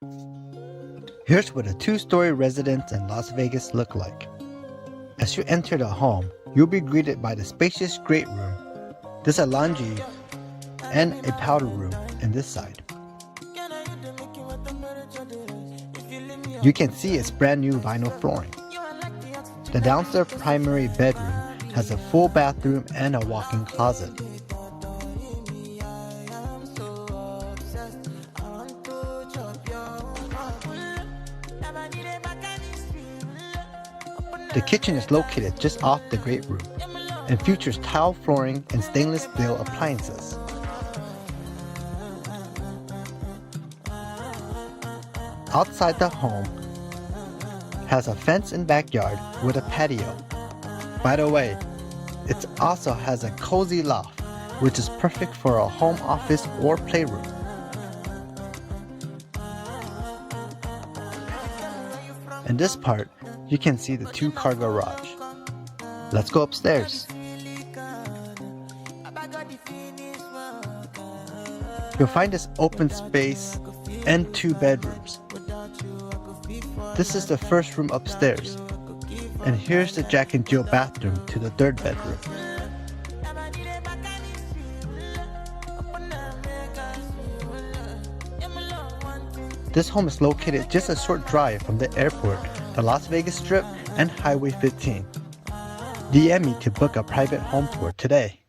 Here's what a two-story residence in Las Vegas look like. As you enter the home, you'll be greeted by the spacious great room. There's a laundry and a powder room in this side. You can see its brand new vinyl flooring. The downstairs primary bedroom has a full bathroom and a walk-in closet. The kitchen is located just off the great room and features tile flooring and stainless steel appliances. Outside the home has a fence and backyard with a patio. By the way, it also has a cozy loft, which is perfect for a home office or playroom. In this part, you can see the two-car garage. Let's go upstairs. You'll find this open space and two bedrooms. This is the first room upstairs, and here's the Jack and Jill bathroom to the third bedroom. This home is located just a short drive from the airport, the Las Vegas Strip, and Highway 15. DM me to book a private home tour today.